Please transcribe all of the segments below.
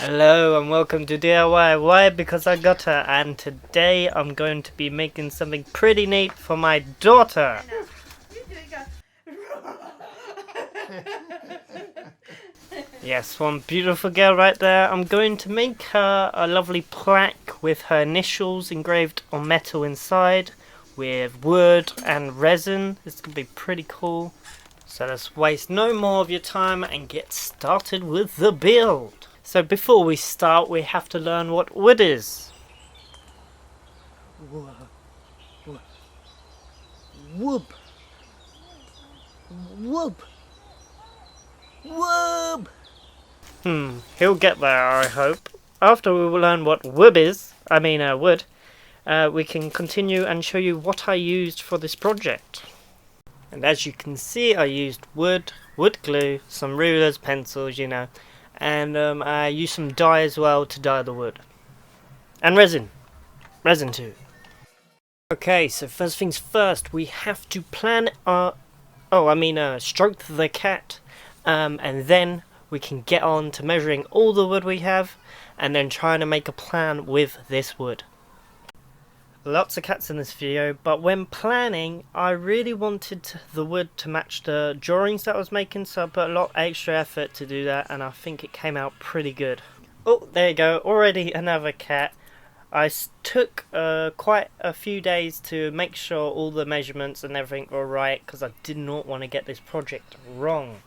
Hello and welcome to DIY. Why? Because I got her, and today I'm going to be making something pretty neat for my daughter. Yes, one beautiful girl right there. I'm going to make her a lovely plaque with her initials engraved on metal inside with wood and resin. It's going to be pretty cool. So let's waste no more of your time and get started with the build. So before we start, we have to learn what wood is. Whoop. Whoop. Whoop. He'll get there, I hope. After we will learn what wood is, wood, we can continue and show you what I used for this project. And as you can see, I used wood glue, some rulers, pencils, and I used some dye as well to dye the wood. And resin too. Okay, so first things first, we have to plan stroke the cat, and then we can get on to measuring all the wood we have, and then trying to make a plan with this wood. Lots of cats in this video, but when planning, I really wanted the wood to match the drawings that I was making, so I put a lot of extra effort to do that, and I think it came out pretty good. Oh, there you go, already another cat. I took quite a few days to make sure all the measurements and everything were right, because I did not want to get this project wrong.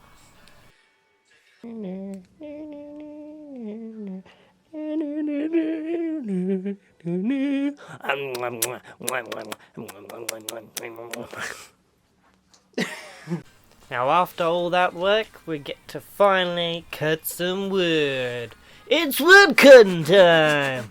Now after all that work, we get to finally cut some wood. It's wood cutting time!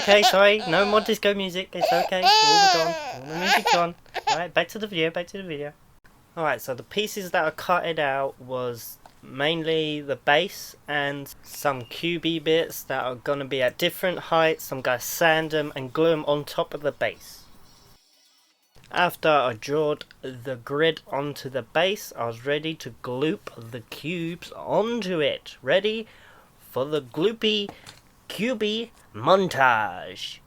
Okay, sorry, no more disco music, it's okay, all gone, all the music's gone. Alright, back to the video. Alright, so the pieces that I cutted out was mainly the base and some cubey bits that are gonna be at different heights. I'm gonna sand them and glue them on top of the base. After I drawed the grid onto the base, I was ready to gloop the cubes onto it. Ready for the gloopy cubey montage.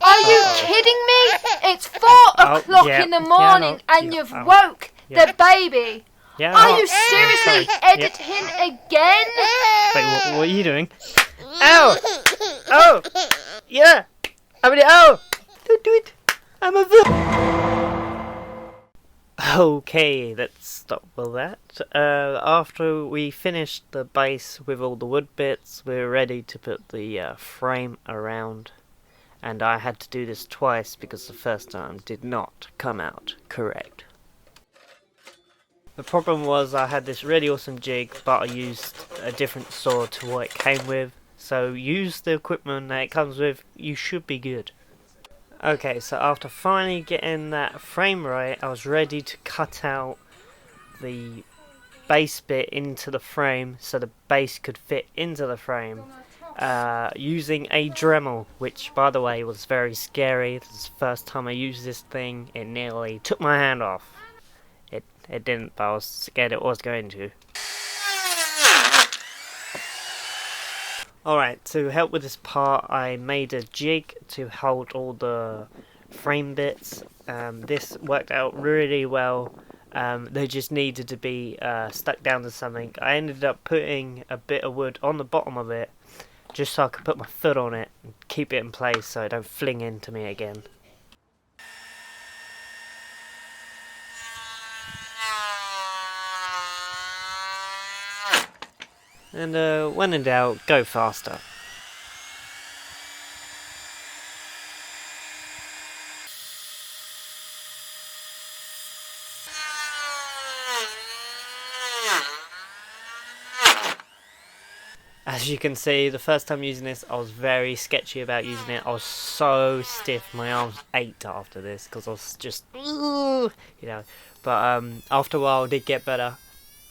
Are you kidding me? It's 4 o'clock in the morning and you've woke the baby. Yeah. Are you seriously editing again? Wait, what are you doing? Ow! Oh! Yeah! I mean, oh! Don't do it! I'm a villain! Okay, let's stop with that. After we finished the base with all the wood bits, we were ready to put the frame around. And I had to do this twice because the first time did not come out correct. The problem was I had this really awesome jig, but I used a different saw to what it came with. So use the equipment that it comes with, you should be good. Okay, so after finally getting that frame right, I was ready to cut out the base bit into the frame so the base could fit into the frame. Using a Dremel, which by the way was very scary. This is the first time I used this thing. It nearly took my hand off. It didn't, but I was scared it was going to. Alright, to help with this part, I made a jig to hold all the frame bits. This worked out really well. They just needed to be stuck down to something. I ended up putting a bit of wood on the bottom of it, just so I could put my foot on it and keep it in place so it don't fling into me again. And when in doubt, go faster. As you can see, the first time using this, I was very sketchy about using it. I was so stiff, my arms ached after this because I was just, you know. But after a while, it did get better.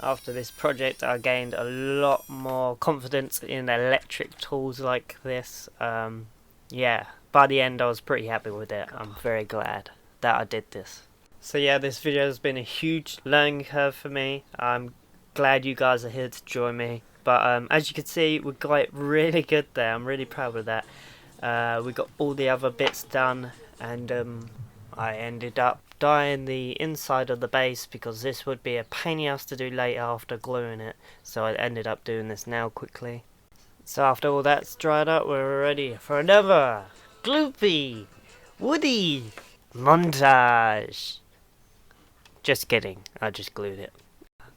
After this project, I gained a lot more confidence in electric tools like this. Yeah, by the end, I was pretty happy with it. I'm very glad that I did this. So yeah, this video has been a huge learning curve for me. I'm glad you guys are here to join me. But as you can see, we got it really good there. I'm really proud of that. We got all the other bits done, and I ended up dyeing the inside of the base because this would be a pain in the ass to do later after gluing it. So I ended up doing this now quickly. So after all that's dried up, we're ready for another gloopy, woody montage. Just kidding, I just glued it.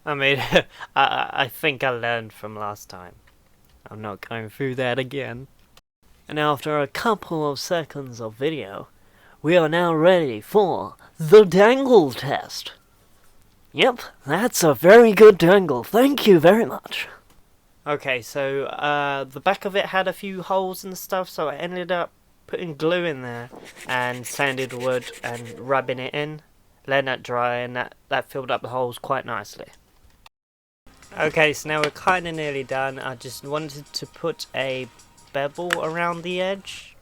I mean, I think I learned from last time. I'm not going through that again. And after a couple of seconds of video, we are now ready for the dangle test. Yep, that's a very good dangle. Thank you very much. Okay, so the back of it had a few holes and stuff, so I ended up putting glue in there and sanded wood and rubbing it in, letting that dry, and that filled up the holes quite nicely. Okay, so now we're kind of nearly done. I just wanted to put a bevel around the edge.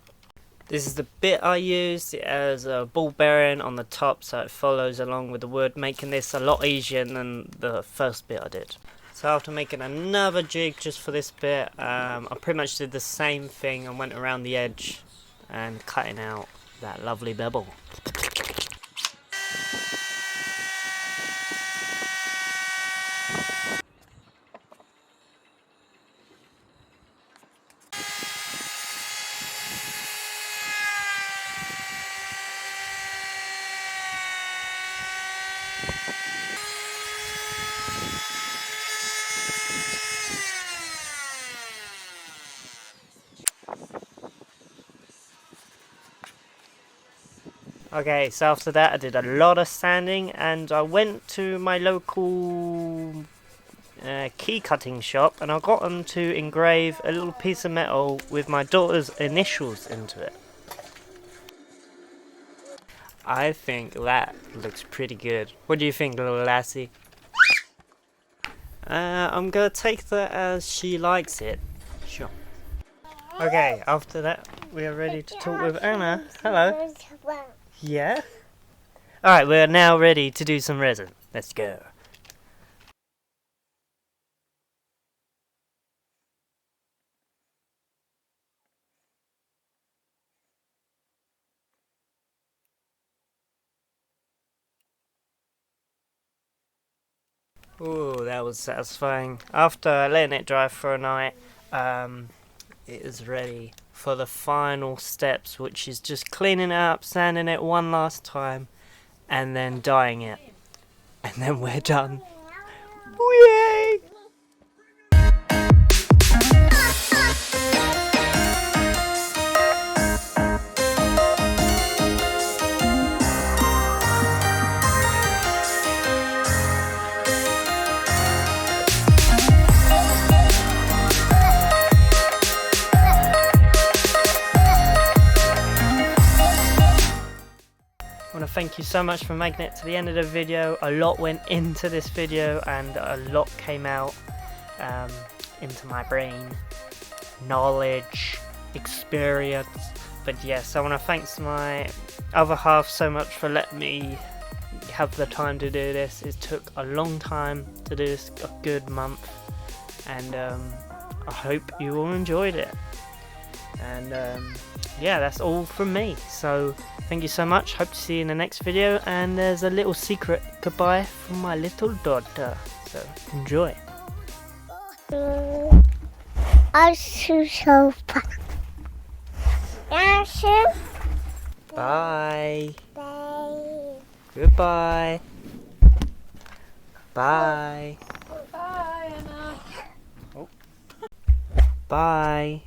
This is the bit I used. It has a ball bearing on the top so it follows along with the wood, making this a lot easier than the first bit I did. So after making another jig just for this bit, I pretty much did the same thing and went around the edge and cutting out that lovely bevel. Okay, so after that I did a lot of sanding and I went to my local key cutting shop and I got them to engrave a little piece of metal with my daughter's initials into it. I think that looks pretty good. What do you think, little lassie? I'm gonna take that as she likes it. Sure. Okay, after that we are ready to talk with Anna. Hello. Yeah? Alright, we're now ready to do some resin. Let's go. Ooh, that was satisfying. After letting it dry for a night, it is ready for the final steps, which is just cleaning it up, sanding it one last time, and then dyeing it. And then we're done. Yay! I want to thank you so much for making it to the end of the video. A lot went into this video and a lot came out into my brain. Knowledge, experience. But yes, I want to thank my other half so much for letting me have the time to do this. It took a long time to do this, a good month. And I hope you all enjoyed it. And yeah, that's all from me. So thank you so much. Hope to see you in the next video. And there's a little secret goodbye from my little daughter. So enjoy. Bye. Bye. Goodbye. Bye. Bye, Anna. Oh. Bye.